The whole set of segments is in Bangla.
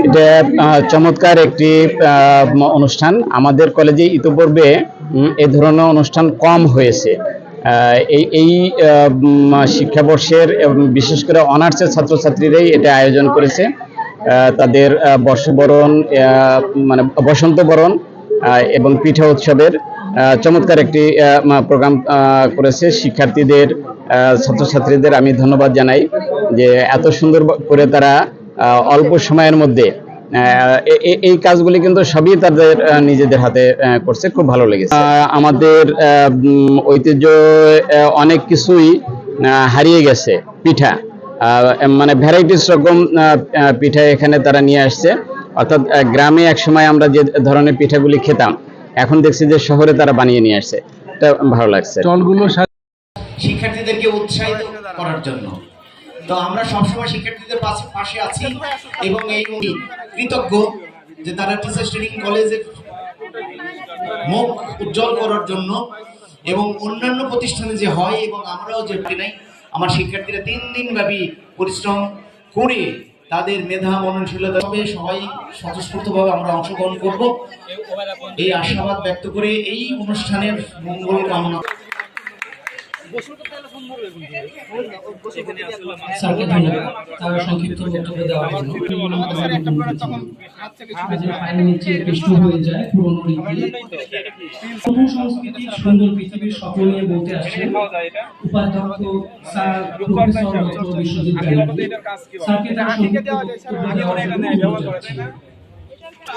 এটা চমৎকার একটি অনুষ্ঠান। আমাদের কলেজে ইতোপূর্বে এই ধরনের অনুষ্ঠান কম হয়েছে। এই শিক্ষাবর্ষের বিশেষ করে অনার্সের ছাত্রছাত্রীরাই এটা আয়োজন করেছে। তাদের বর্ষবরণ মানে বসন্ত বরণ এবং পিঠা উৎসবের চমৎকার একটি প্রোগ্রাম করেছে। শিক্ষার্থীদের ছাত্রছাত্রীদের আমি ধন্যবাদ জানাই যে এত সুন্দর করে তারা অল্প সময়ের মধ্যে এই কাজগুলি কিন্তু সবই তাদের নিজেদের হাতে করছে। খুব ভালো লেগেছে। আমাদের ঐতিহ্য অনেক কিছুই হারিয়ে গেছে। পিঠা মানে ভ্যারাইটিস রকম পিঠা এখানে তারা নিয়ে আসছে। অর্থাৎ গ্রামে এক সময় আমরা যে ধরনের পিঠাগুলি খেতাম, এখন দেখছি যে শহরে তারা বানিয়ে নিয়ে আসছে। এটা ভালো লাগছে। শিক্ষার্থীদেরকে উৎসাহিত করার জন্য তো আমরা সবসময় শিক্ষার্থীদের পাশে আছি এবং এই কৃতজ্ঞ যে তারা টিচার্স ট্রেনিং কলেজের মুখ উজ্জ্বল করার জন্য এবং অন্যান্য প্রতিষ্ঠানে যে হয় এবং আমরাও যে নাই আমার শিক্ষার্থীরা 3 দিন ব্যাপী পরিশ্রম করে তাদের মেধা মননশীলতা সবাই স্বতঃস্ফূর্তভাবে আমরা অংশগ্রহণ করব এই আশাবাদ ব্যক্ত করে এই অনুষ্ঠানের মঙ্গল কামনা। স্যারকে ধন্যবাদ তার সংক্ষিপ্ত বক্তব্য দেওয়ার জন্য। নিচে পৃষ্ঠ হয়ে যায় পুরনো রীতি সংস্কৃতির সুন্দর পৃথিবীর স্বপ্ন নিয়ে বলতে আসছেন উপাধ্যক্ষ স্যার প্রফেসর বিশ্ববিদ্যালয়। স্যারকে তার সংক্ষিপ্ত বক্তব্য দেওয়ার জন্য অনুরোধ জানাচ্ছি।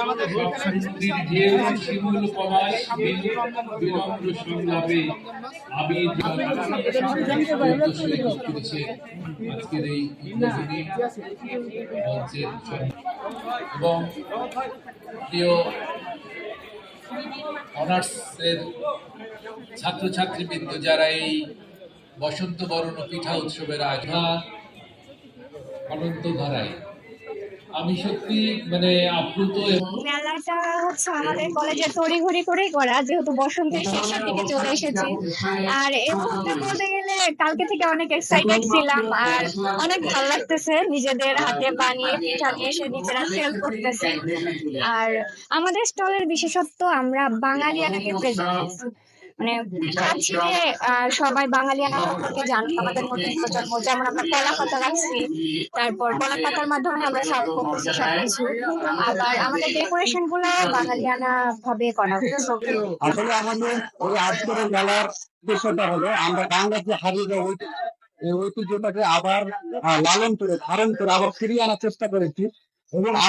আমাদের সংস্কৃতির যে শিমুল পলাশ বিনম্র সংলাপে আবির আজকের এই উদ্বোধনী মঞ্চের এবং প্রিয় অনার্সের ছাত্রছাত্রীবৃন্দ যারা এই বসন্ত বরণ পিঠা উৎসবের আয়োজন অনন্ত ধারায় আমি সত্যি মানে আপ্লুত। মেলাটা হচ্ছে আমাদের কলেজে তড়িঘড়ি করেই করা, যেহেতু বসন্তের শেষের দিকে চলে এসেছে। আর এই মুহূর্তে বলতে গেলে কালকে থেকে অনেক এক্সাইটেড ছিলাম আর অনেক ভালো লাগতেছে। নিজেদের হাতে বানিয়ে পিঠা নিয়ে এসে নিজেরা সেল করতেছে। আর আমাদের স্টলের বিশেষত্ব আমরা বাঙালিয়ানাকে প্রেজেন্ট মানে চাচ্ছি যে সবাই বাঙালিয়ানাকে জানুক আমাদের নতুন প্রজন্ম। যেমন আমরা কলা পাতা রাখছি, তারপর কলা পাতার মাধ্যমে আমরা সার্ভ করতেছি সবকিছু। আবার আমাদের ডেকোরেশন গুলো বাঙালিয়ানা ভাবে করা হচ্ছে। আসলে আমাদের ওই আজকের মেলার বিষয়টা হলো আমরা বাংলার যে হারিয়ে যাওয়া এই ঐতিহ্যটাকে আবার লালন করে ধারণ করে আবার ফিরিয়ে আনার চেষ্টা করেছি এবং